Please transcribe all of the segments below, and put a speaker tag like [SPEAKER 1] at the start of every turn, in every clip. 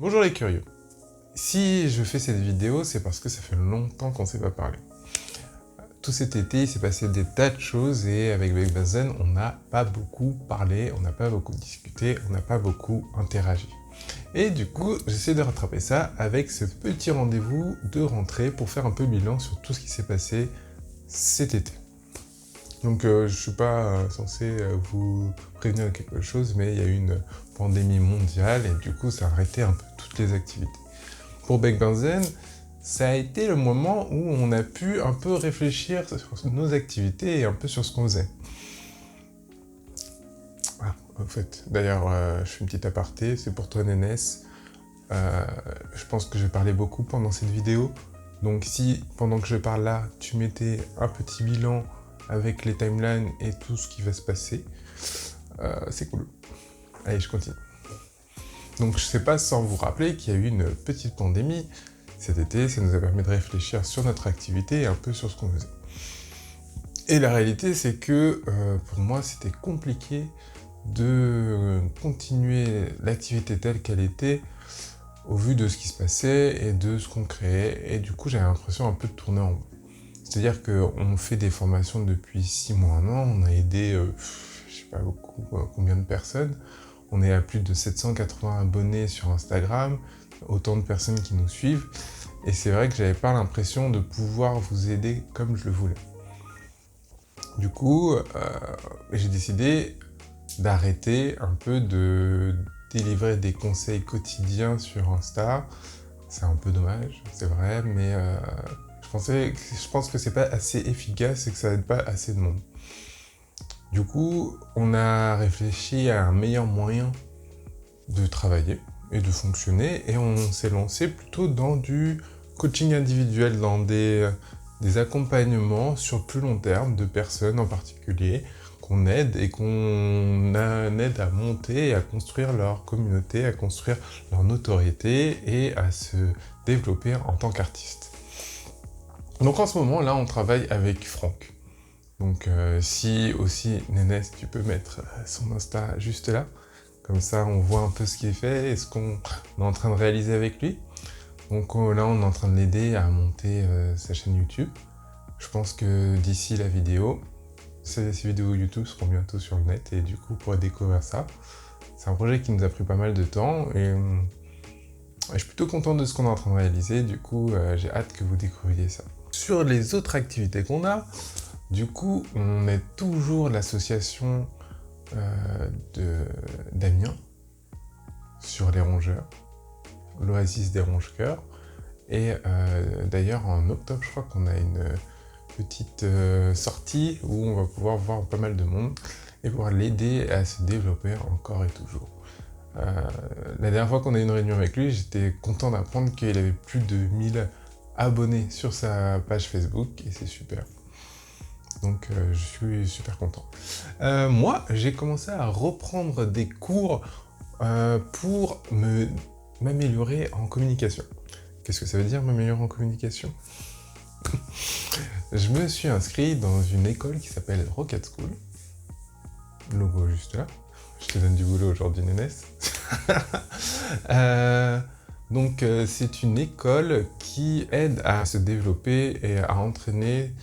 [SPEAKER 1] Bonjour les curieux. Si je fais cette vidéo, c'est parce que ça fait longtemps qu'on ne s'est pas parlé. Tout cet été, il s'est passé des tas de choses et avec Bekbazen, on n'a pas beaucoup parlé, on n'a pas beaucoup discuté, on n'a pas beaucoup interagi. Et du coup, j'essaie de rattraper ça avec ce petit rendez-vous de rentrée pour faire un peu bilan sur tout ce qui s'est passé cet été. Donc je suis pas censé vous prévenir de quelque chose, mais il y a eu une pandémie mondiale et du coup ça a arrêté un peu toutes les activités. Pour Bekbazen, ça a été le moment où on a pu un peu réfléchir sur nos activités et un peu sur ce qu'on faisait. Ah, en fait, d'ailleurs, je fais une petite aparté, c'est pour toi Nénès. Je pense que je vais parler beaucoup pendant cette vidéo. Donc si, pendant que je parle là, tu mettais un petit bilan avec les timelines et tout ce qui va se passer, c'est cool. Allez, je continue. Donc je sais pas sans vous rappeler qu'il y a eu une petite pandémie cet été, ça nous a permis de réfléchir sur notre activité et un peu sur ce qu'on faisait. Et la réalité, c'est que pour moi, c'était compliqué de continuer l'activité telle qu'elle était au vu de ce qui se passait et de ce qu'on créait. Et du coup, j'avais l'impression un peu de tourner en rond. C'est-à-dire qu'on fait des formations depuis 6 mois, 1 an, on a aidé, je sais pas beaucoup, combien de personnes. On est à plus de 780 abonnés sur Instagram, autant de personnes qui nous suivent. Et c'est vrai que j'avais pas l'impression de pouvoir vous aider comme je le voulais. Du coup, j'ai décidé d'arrêter un peu de délivrer des conseils quotidiens sur Insta. C'est un peu dommage, c'est vrai, mais je pense que c'est pas assez efficace et que ça aide pas assez de monde. Du coup, on a réfléchi à un meilleur moyen de travailler et de fonctionner, et on s'est lancé plutôt dans du coaching individuel, dans des accompagnements sur plus long terme de personnes en particulier qu'on aide et qu'on aide à monter et à construire leur communauté, à construire leur notoriété et à se développer en tant qu'artiste. Donc en ce moment là, on travaille avec Franck. Donc si aussi, Nénès, tu peux mettre son Insta juste là, comme ça on voit un peu ce qu'il est fait et ce qu'on est en train de réaliser avec lui. Donc là on est en train de l'aider à monter sa chaîne YouTube. Je pense que d'ici la vidéo, ces vidéos YouTube seront bientôt sur le net et du coup vous pourrez découvrir ça. C'est un projet qui nous a pris pas mal de temps et je suis plutôt content de ce qu'on est en train de réaliser. Du coup j'ai hâte que vous découvriez ça. Sur les autres activités qu'on a, du coup, on est toujours l'association d'Amiens sur les rongeurs, l'Oasis des ronge-cœurs. Et d'ailleurs, en octobre, je crois qu'on a une petite sortie où on va pouvoir voir pas mal de monde et pouvoir l'aider à se développer encore et toujours. La dernière fois qu'on a eu une réunion avec lui, j'étais content d'apprendre qu'il avait plus de 1000 abonnés sur sa page Facebook et c'est super. Donc je suis super content. Moi, j'ai commencé à reprendre des cours pour m'améliorer en communication. Qu'est-ce que ça veut dire, m'améliorer en communication? Je me suis inscrit dans une école qui s'appelle Rocket School. Logo juste là. Je te donne du boulot aujourd'hui, Nénès. Donc c'est une école qui aide à se développer et à entraîner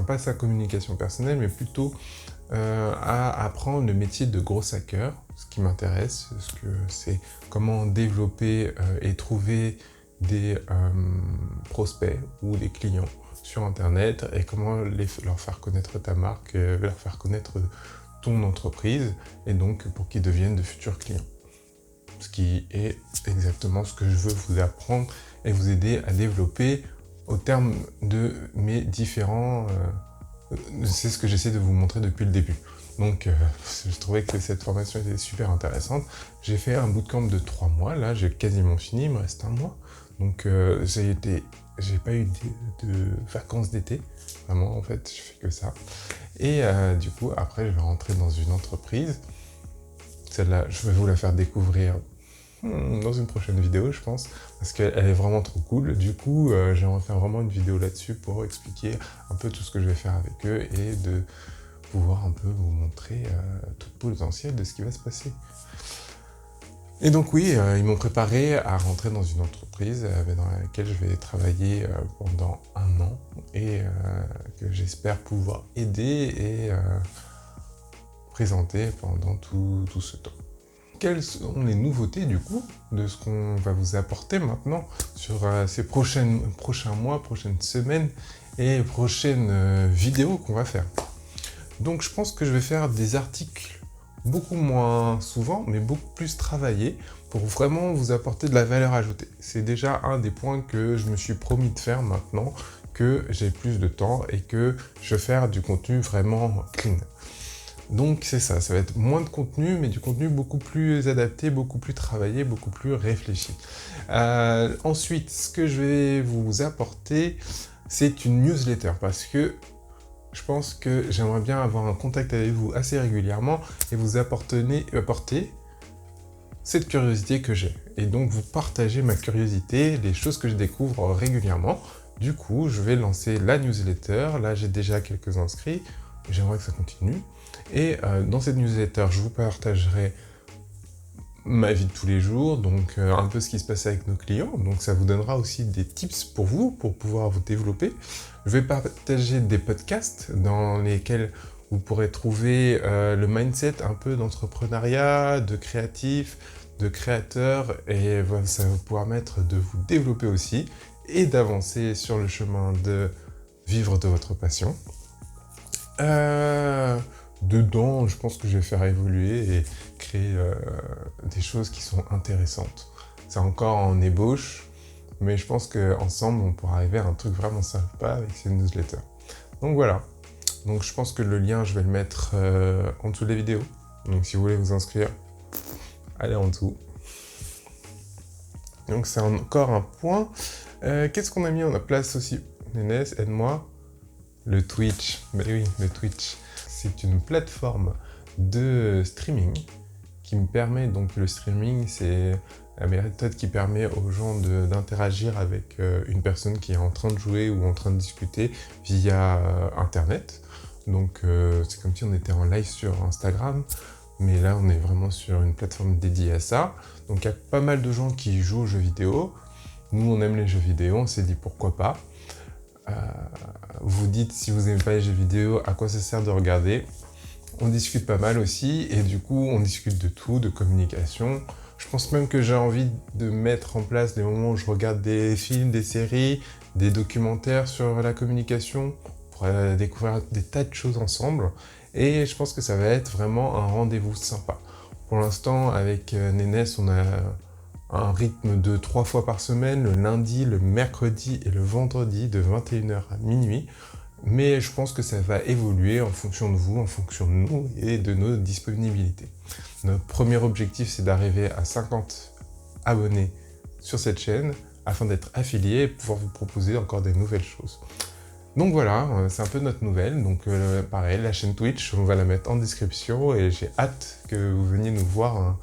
[SPEAKER 1] pas sa communication personnelle, mais plutôt à apprendre le métier de gros hacker. Ce qui m'intéresse, c'est comment développer et trouver des prospects ou des clients sur Internet et comment leur faire connaître ta marque, leur faire connaître ton entreprise et donc pour qu'ils deviennent de futurs clients. Ce qui est exactement ce que je veux vous apprendre et vous aider à développer au terme de mes différents... c'est ce que j'essaie de vous montrer depuis le début. Donc je trouvais que cette formation était super intéressante. J'ai fait un bootcamp de 3 mois, là j'ai quasiment fini, il me reste 1 mois. Donc j'ai pas eu de vacances d'été, vraiment en fait, je fais que ça. Et du coup après je vais rentrer dans une entreprise. Celle-là, je vais vous la faire découvrir dans une prochaine vidéo, je pense, parce qu'elle est vraiment trop cool. Du coup, j'aimerais faire vraiment une vidéo là-dessus pour expliquer un peu tout ce que je vais faire avec eux et de pouvoir un peu vous montrer tout le potentiel de ce qui va se passer. Et donc oui, ils m'ont préparé à rentrer dans une entreprise dans laquelle je vais travailler pendant 1 an et que j'espère pouvoir aider et présenter pendant tout ce temps. Quelles sont les nouveautés du coup de ce qu'on va vous apporter maintenant sur ces prochains mois, prochaines semaines et prochaines vidéos qu'on va faire? Donc je pense que je vais faire des articles beaucoup moins souvent, mais beaucoup plus travaillés pour vraiment vous apporter de la valeur ajoutée. C'est déjà un des points que je me suis promis de faire maintenant que j'ai plus de temps et que je vais faire du contenu vraiment clean. Donc c'est ça, ça va être moins de contenu, mais du contenu beaucoup plus adapté, beaucoup plus travaillé, beaucoup plus réfléchi. Ensuite, ce que je vais vous apporter, c'est une newsletter, parce que je pense que j'aimerais bien avoir un contact avec vous assez régulièrement et vous apporter cette curiosité que j'ai. Et donc vous partagez ma curiosité, les choses que je découvre régulièrement. Du coup, je vais lancer la newsletter. Là, j'ai déjà quelques inscrits. J'aimerais que ça continue. Et dans cette newsletter, je vous partagerai ma vie de tous les jours, donc un peu ce qui se passe avec nos clients. Donc ça vous donnera aussi des tips pour vous, pour pouvoir vous développer. Je vais partager des podcasts dans lesquels vous pourrez trouver le mindset un peu d'entrepreneuriat, de créatif, de créateur, et ça va vous permettre de vous développer aussi et d'avancer sur le chemin de vivre de votre passion. Dedans, je pense que je vais faire évoluer et créer des choses qui sont intéressantes. C'est encore en ébauche, mais je pense qu'ensemble, on pourra arriver à un truc vraiment sympa avec ces newsletters. Donc voilà. Donc je pense que le lien, je vais le mettre en dessous des vidéos. Donc si vous voulez vous inscrire, allez en dessous. Donc c'est encore un point. Qu'est-ce qu'on a mis en place aussi? Nénès, aide-moi. Le Twitch. Ben oui, le Twitch. C'est une plateforme de streaming qui me permet, donc le streaming, c'est la méthode qui permet aux gens d'interagir avec une personne qui est en train de jouer ou en train de discuter via Internet. Donc c'est comme si on était en live sur Instagram, mais là on est vraiment sur une plateforme dédiée à ça. Donc il y a pas mal de gens qui jouent aux jeux vidéo. Nous on aime les jeux vidéo, on s'est dit pourquoi pas. Vous dites si vous n'aimez pas les jeux vidéo, à quoi ça sert de regarder? On discute pas mal aussi, et du coup on discute de tout, de communication. Je pense même que j'ai envie de mettre en place des moments où je regarde des films, des séries, des documentaires sur la communication, pour découvrir des tas de choses ensemble, et je pense que ça va être vraiment un rendez-vous sympa. Pour l'instant, avec Nénès, on a un rythme de 3 fois par semaine, le lundi, le mercredi et le vendredi de 21h à minuit. Mais je pense que ça va évoluer en fonction de vous, en fonction de nous et de nos disponibilités. Notre premier objectif, c'est d'arriver à 50 abonnés sur cette chaîne afin d'être affilié et pouvoir vous proposer encore des nouvelles choses. Donc voilà, c'est un peu notre nouvelle. Donc pareil, la chaîne Twitch, on va la mettre en description et j'ai hâte que vous veniez nous voir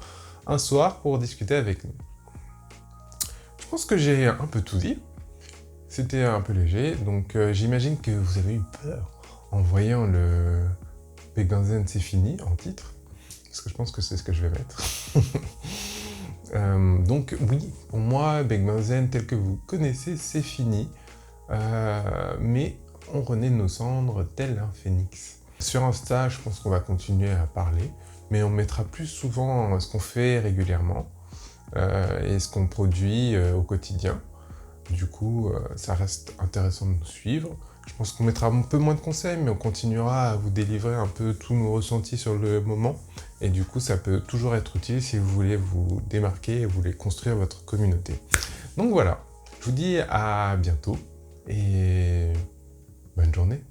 [SPEAKER 1] un soir pour discuter avec nous. Je pense que j'ai un peu tout dit. C'était un peu léger, donc j'imagine que vous avez eu peur en voyant le Big Bang Zen c'est fini en titre, parce que je pense que c'est ce que je vais mettre. Donc oui, pour moi, Big Bang Zen tel que vous connaissez, c'est fini, mais on renaît de nos cendres tel un phénix. Sur Insta, je pense qu'on va continuer à parler, mais on mettra plus souvent ce qu'on fait régulièrement et ce qu'on produit au quotidien. Du coup, ça reste intéressant de nous suivre. Je pense qu'on mettra un peu moins de conseils, mais on continuera à vous délivrer un peu tous nos ressentis sur le moment. Et du coup, ça peut toujours être utile si vous voulez vous démarquer et vous voulez construire votre communauté. Donc voilà, je vous dis à bientôt et bonne journée.